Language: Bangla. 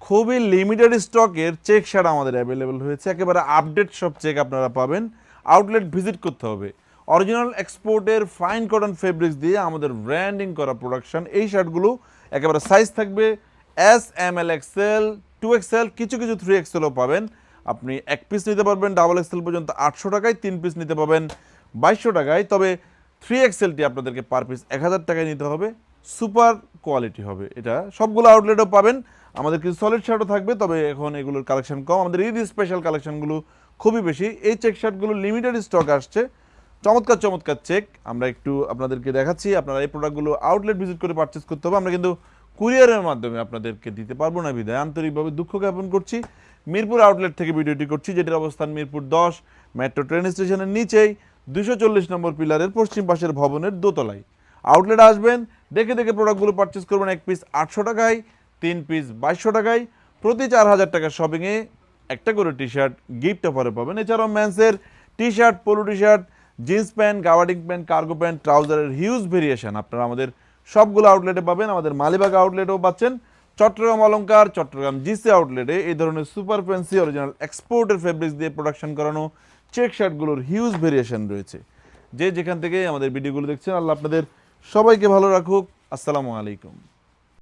খুবই লিমিটেড স্টকের চেক শার্ট আমাদের অ্যাভেলেবেল হয়েছে, একেবারে আপডেট সব চেক আপনারা পাবেন। আউটলেট ভিজিট করতে হবে। অরিজিনাল এক্সপোর্টের ফাইন কটন ফেব্রিক্স দিয়ে আমাদের ব্র্যান্ডিং করা প্রোডাকশন। এই শার্টগুলো একেবারে সাইজ থাকবে এস, এম, এল, এক্সেল, 2XL, কিছু কিছু 3XLও পাবেন। আপনি এক পিস নিতে পারবেন ডাবল এক্সেল পর্যন্ত 800 টাকায়, 3 পিস নিতে পাবেন 2200 টাকায়। তবে 3XLটি আপনাদেরকে পার পিস 1000 টাকায় নিতে হবে। সুপার কোয়ালিটি হবে এটা। সবগুলো আউটলেটও পাবেন। আমাদের কিছু সলিড শার্টও থাকবে, তবে এখন এগুলোর কালেকশন কম। আমাদের ঈদ স্পেশাল কালেকশনগুলো খুবই বেশি। এই চেক শার্টগুলো লিমিটেড স্টক আসছে, চমৎকার চমৎকার চেক। আমরা একটু আপনাদেরকে দেখাচ্ছি। আপনারা এই প্রোডাক্টগুলো আউটলেট ভিজিট করে পারচেস করতে হবে। আমরা কিন্তু কুরিয়ারের মাধ্যমে আপনাদেরকে দিতে পারবো না বিধায় আন্তরিকভাবে দুঃখ জ্ঞাপন করছি। মিরপুর আউটলেট থেকে ভিডিওটি করছি, যেটির অবস্থান মিরপুর 10 মেট্রো ট্রেন স্টেশনের নিচেই 240 নম্বর পিলারের পশ্চিম পাশের ভবনের দোতলায়। আউটলেট আসবেন, দেখে দেখে প্রোডাক্টগুলো পারচেস করবেন। এক পিস 800 টাকায়, 3 পিস 2200 টাকায়। প্রতি 4000 টাকার শপিংয়ে একটা করে টি শার্ট গিফট অফারে পাবেন। এছাড়াও ম্যান্সের T shirt, polo T shirt, jeans pant, গাওয়ার্ডিং প্যান্ট, কার্গো প্যান্ট, ট্রাউজারের হিউজ ভেরিয়েশন আপনারা আমাদের সবগুলো আউটলেটে পাবেন। আমাদের মালিবাগ আউটলেটেও পাচ্ছেন। চট্টগ্রাম অলংকার, চট্টগ্রাম জিসি আউটলেটে এই ধরনের সুপার ফ্যান্সি অরিজিনাল এক্সপোর্টের ফেব্রিক্স দিয়ে প্রোডাকশন করানো চেক শার্টগুলোর হিউজ ভেরিয়েশন রয়েছে। যে যেখান থেকে আমাদের ভিডিওগুলো দেখছেন, আল্লাহ আপনাদের সবাইকে ভালো রাখুক। আসসালামু আলাইকুম।